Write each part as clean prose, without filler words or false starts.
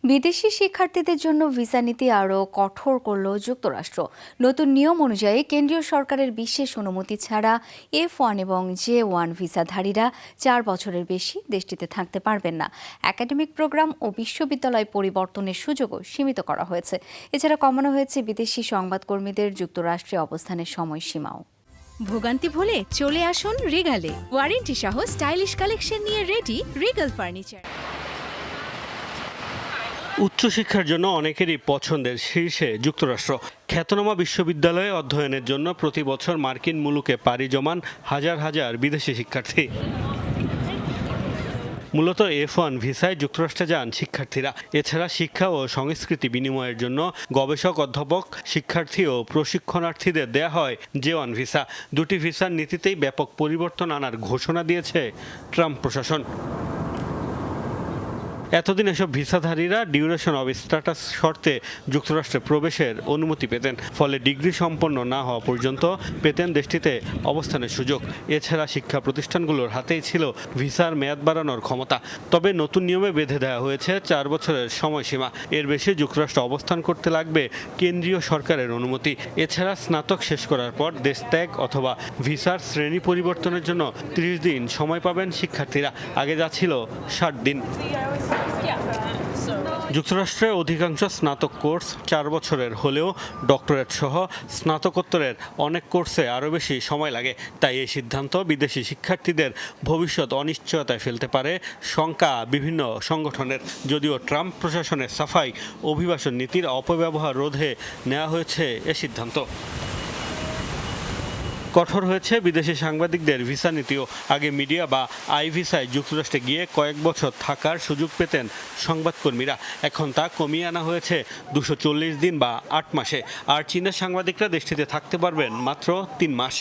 বিদেশি শিক্ষার্থীদের জন্য ভিসা নীতি আরও কঠোর করল যুক্তরাষ্ট্র। নতুন নিয়ম অনুযায়ী কেন্দ্রীয় সরকারের বিশেষ অনুমতি ছাড়া F1 এবং J1 ভিসাধারীরা 4 বছরের বেশি দেশটিতে থাকতে পারবেন না। একাডেমিক প্রোগ্রাম ও বিশ্ববিদ্যালয় পরিবর্তনের সুযোগও সীমিত করা হয়েছে। এছাড়া কমানো হয়েছে বিদেশি সংবাদকর্মীদের যুক্তরাষ্ট্রে অবস্থানের সময়সীমাও। ভোগান্তি ভুলে চলে আসুন রিগালে। ওয়ারেন্টি সহ স্টাইলিশ কালেকশন নিয়ে রেডি রিগাল ফার্নিচার। উচ্চশিক্ষার জন্য অনেকেরই পছন্দের শীর্ষে যুক্তরাষ্ট্র। খ্যাতনামা বিশ্ববিদ্যালয়ে অধ্যয়নের জন্য প্রতি বছর মার্কিন মুলুকে পাড়ি জমান হাজার হাজার বিদেশি শিক্ষার্থী। মূলত F1 ভিসায় যুক্তরাষ্ট্রে যান শিক্ষার্থীরা। এছাড়া শিক্ষা ও সংস্কৃতি বিনিময়ের জন্য গবেষক, অধ্যাপক, শিক্ষার্থী ও প্রশিক্ষণার্থীদের দেয়া হয় J1 ভিসা। দুটি ভিসার নীতিতেই ব্যাপক পরিবর্তন আনার ঘোষণা দিয়েছে ট্রাম্প প্রশাসন। এতদিন এসব ভিসাধারীরা ডিউরেশন অব স্ট্যাটাস শর্তে যুক্তরাষ্ট্রে প্রবেশের অনুমতি পেতেন। ফলে ডিগ্রি সম্পন্ন না হওয়া পর্যন্ত পেতেন দেশটিতে অবস্থানের সুযোগ। এছাড়া শিক্ষা প্রতিষ্ঠানগুলোর হাতেই ছিল ভিসার মেয়াদ বাড়ানোর ক্ষমতা। তবে নতুন নিয়মে বেঁধে দেওয়া হয়েছে 4 বছরের সময়সীমা। এর বেশি যুক্তরাষ্ট্রে অবস্থান করতে লাগবে কেন্দ্রীয় সরকারের অনুমতি। এছাড়া স্নাতক শেষ করার পর দেশ ত্যাগ অথবা ভিসার শ্রেণী পরিবর্তনের জন্য 30 দিন সময় পাবেন শিক্ষার্থীরা। আগে যা ছিল 60 দিন। যুক্তরাষ্ট্রের অধিকাংশ স্নাতক কোর্স 4 বছরের হলেও ডক্টরেট সহ স্নাতকোত্তরের অনেক কোর্সে আরও বেশি সময় লাগে। তাই এই সিদ্ধান্ত বিদেশি শিক্ষার্থীদের ভবিষ্যৎ অনিশ্চয়তায় ফেলতে পারে শঙ্কা বিভিন্ন সংগঠনের। যদিও ট্রাম্প প্রশাসনের সাফাই অভিবাসন নীতির অপব্যবহার রোধে নেওয়া হয়েছে এ সিদ্ধান্ত। কঠোর হয়েছে বিদেশি সাংবাদিকদের ভিসা নীতিও। আগে মিডিয়া বা আই ভিসায় যুক্তরাষ্ট্রে গিয়ে কয়েক বছর থাকার সুযোগ পেতেন সংবাদকর্মীরা। এখন তা কমিয়ে আনা হয়েছে 240 দিন বা 8 মাসে। আর চীনের সাংবাদিকরা দেশটিতে থাকতে পারবেন মাত্র 3 মাস।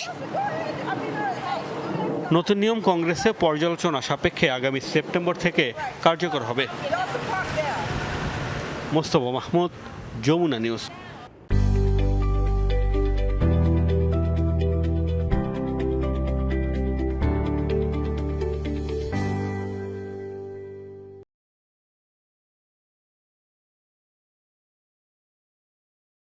নতুন নিয়ম কংগ্রেসে পর্যালোচনা সাপেক্ষে আগামী সেপ্টেম্বর থেকে কার্যকর হবে। মোস্তফা মাহমুদ, যমুনা নিউজ।